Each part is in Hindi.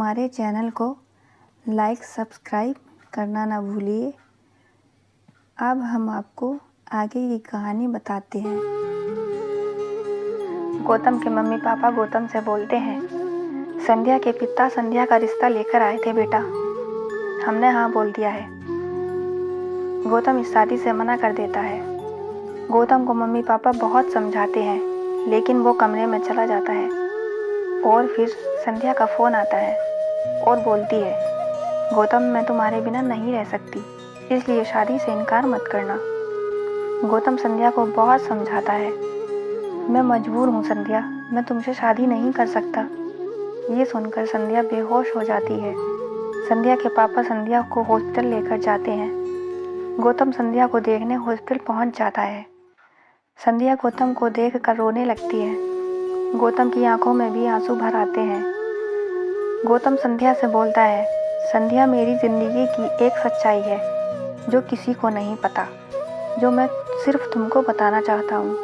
हमारे चैनल को लाइक सब्सक्राइब करना ना भूलिए। अब हम आपको आगे की कहानी बताते हैं। गौतम के मम्मी पापा गौतम से बोलते हैं, संध्या के पिता संध्या का रिश्ता लेकर आए थे बेटा, हमने हाँ बोल दिया है। गौतम इस शादी से मना कर देता है। गौतम को मम्मी पापा बहुत समझाते हैं, लेकिन वो कमरे में चला जाता है और फिर संध्या का फ़ोन आता है और बोलती है, गौतम मैं तुम्हारे बिना नहीं रह सकती, इसलिए शादी से इनकार मत करना। गौतम संध्या को बहुत समझाता है, मैं मजबूर हूँ संध्या, मैं तुमसे शादी नहीं कर सकता। ये सुनकर संध्या बेहोश हो जाती है। संध्या के पापा संध्या को हॉस्पिटल लेकर जाते हैं। गौतम संध्या को देखने हॉस्पिटल पहुँच जाता है। संध्या गौतम को देखकर रोने लगती है। गौतम की आंखों में भी आंसू भर आते हैं। गौतम संध्या से बोलता है, संध्या मेरी ज़िंदगी की एक सच्चाई है जो किसी को नहीं पता, जो मैं सिर्फ तुमको बताना चाहता हूँ।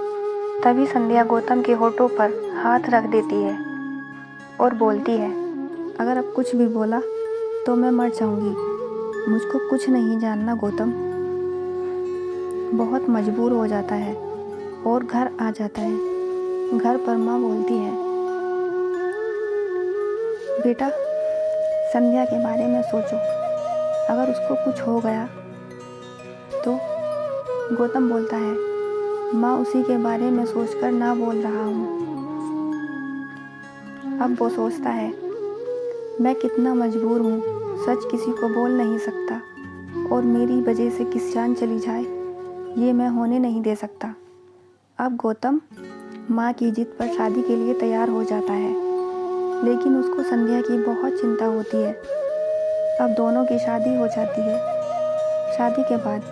तभी संध्या गौतम के होठों पर हाथ रख देती है और बोलती है, अगर अब कुछ भी बोला तो मैं मर जाऊंगी, मुझको कुछ नहीं जानना। गौतम बहुत मजबूर हो जाता है और घर आ जाता है। घर पर माँ बोलती है, बेटा संध्या के बारे में सोचो, अगर उसको कुछ हो गया तो। गौतम बोलता है, माँ उसी के बारे में सोचकर ना बोल रहा हूँ। अब वो सोचता है, मैं कितना मजबूर हूँ, सच किसी को बोल नहीं सकता और मेरी वजह से किसी जान चली जाए ये मैं होने नहीं दे सकता। अब गौतम माँ की जिद पर शादी के लिए तैयार हो जाता है, लेकिन उसको संध्या की बहुत चिंता होती है। अब दोनों की शादी हो जाती है। शादी के बाद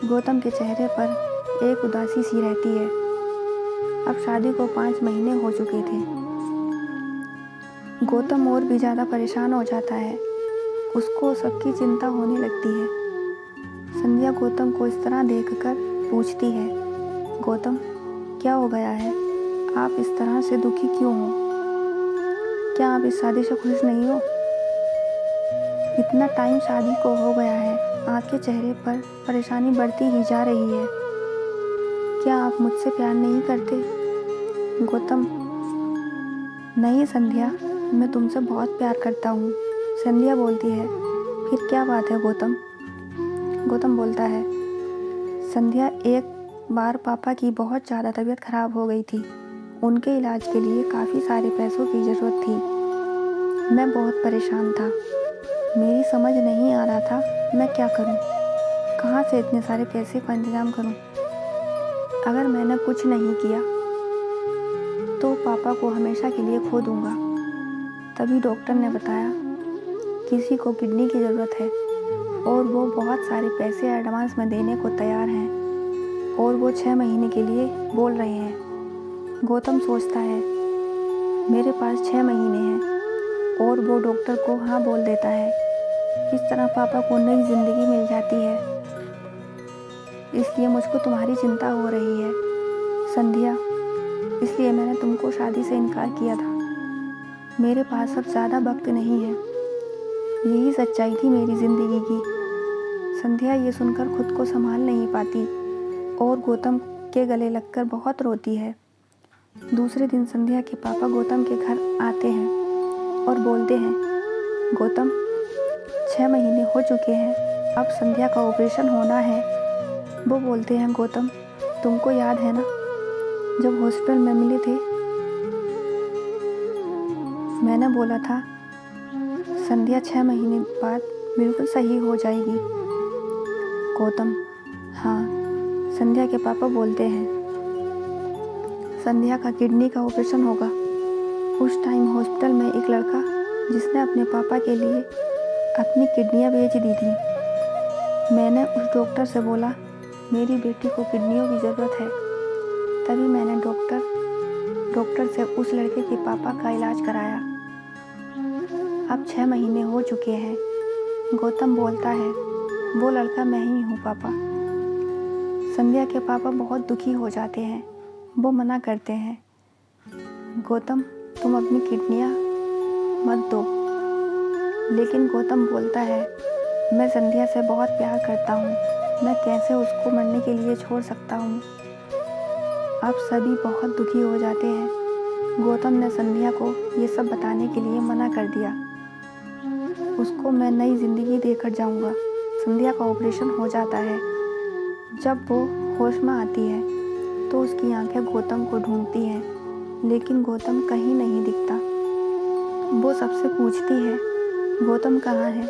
गौतम के चेहरे पर एक उदासी सी रहती है। अब शादी को 5 महीने हो चुके थे। गौतम और भी ज़्यादा परेशान हो जाता है, उसको सबकी चिंता होने लगती है। संध्या गौतम को इस तरह देखकर पूछती है, गौतम क्या हो गया है, आप इस तरह से दुखी क्यों हो? क्या आप इस शादी से खुश नहीं हो? इतना टाइम शादी को हो गया है, आपके चेहरे पर परेशानी बढ़ती ही जा रही है। क्या आप मुझसे प्यार नहीं करते? गौतम, नहीं संध्या, मैं तुमसे बहुत प्यार करता हूँ। संध्या बोलती है, फिर क्या बात है गौतम? गौतम बोलता है, संध्या एक बार पापा की बहुत ज़्यादा तबीयत खराब हो गई थी, उनके इलाज के लिए काफ़ी सारे पैसों की ज़रूरत थी। मैं बहुत परेशान था, मेरी समझ नहीं आ रहा था मैं क्या करूं, कहां से इतने सारे पैसे का इंतज़ाम करूं। अगर मैंने कुछ नहीं किया तो पापा को हमेशा के लिए खो दूंगा। तभी डॉक्टर ने बताया किसी को किडनी की ज़रूरत है और वो बहुत सारे पैसे एडवांस में देने को तैयार हैं और वो 6 महीने के लिए बोल रहे हैं। गौतम सोचता है, मेरे पास 6 महीने हैं और वो डॉक्टर को हाँ बोल देता है। इस तरह पापा को नई ज़िंदगी मिल जाती है। इसलिए मुझको तुम्हारी चिंता हो रही है संध्या, इसलिए मैंने तुमको शादी से इनकार किया था। मेरे पास अब ज़्यादा वक्त नहीं है, यही सच्चाई थी मेरी ज़िंदगी की। संध्या ये सुनकर खुद को संभाल नहीं पाती और गौतम के गले लगकर बहुत रोती है। दूसरे दिन संध्या के पापा गौतम के घर आते हैं और बोलते हैं, गौतम 6 महीने हो चुके हैं, अब संध्या का ऑपरेशन होना है। वो बोलते हैं, गौतम तुमको याद है ना, जब हॉस्पिटल में मिले थे मैंने बोला था संध्या 6 महीने बाद बिल्कुल सही हो जाएगी। गौतम, हाँ। संध्या के पापा बोलते हैं, संध्या का किडनी का ऑपरेशन होगा। उस टाइम हॉस्पिटल में एक लड़का जिसने अपने पापा के लिए अपनी किडनियाँ बेच दी थी। मैंने उस डॉक्टर से बोला मेरी बेटी को किडनियों की ज़रूरत है। तभी मैंने डॉक्टर से उस लड़के के पापा का इलाज कराया। अब 6 महीने हो चुके हैं। गौतम बोलता है, वो लड़का मैं ही हूँ पापा। संध्या के पापा बहुत दुखी हो जाते हैं, वो मना करते हैं, गौतम तुम अपनी किडनियाँ मत दो, लेकिन गौतम बोलता है, मैं संध्या से बहुत प्यार करता हूँ, मैं कैसे उसको मरने के लिए छोड़ सकता हूँ। अब सभी बहुत दुखी हो जाते हैं। गौतम ने संध्या को ये सब बताने के लिए मना कर दिया। उसको मैं नई ज़िंदगी देकर जाऊंगा। संध्या का ऑपरेशन हो जाता है। जब वो होश में आती है तो उसकी आंखें गौतम को ढूंढती हैं, लेकिन गौतम कहीं नहीं दिखता। वो सबसे पूछती है, गौतम कहाँ है?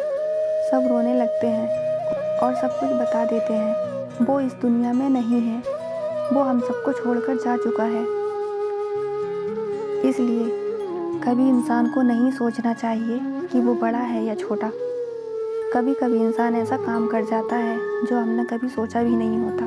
सब रोने लगते हैं और सब कुछ बता देते हैं। वो इस दुनिया में नहीं है, वो हम सबको छोड़कर जा चुका है। इसलिए कभी इंसान को नहीं सोचना चाहिए कि वो बड़ा है या छोटा। कभी कभी इंसान ऐसा काम कर जाता है जो हमने कभी सोचा भी नहीं होता।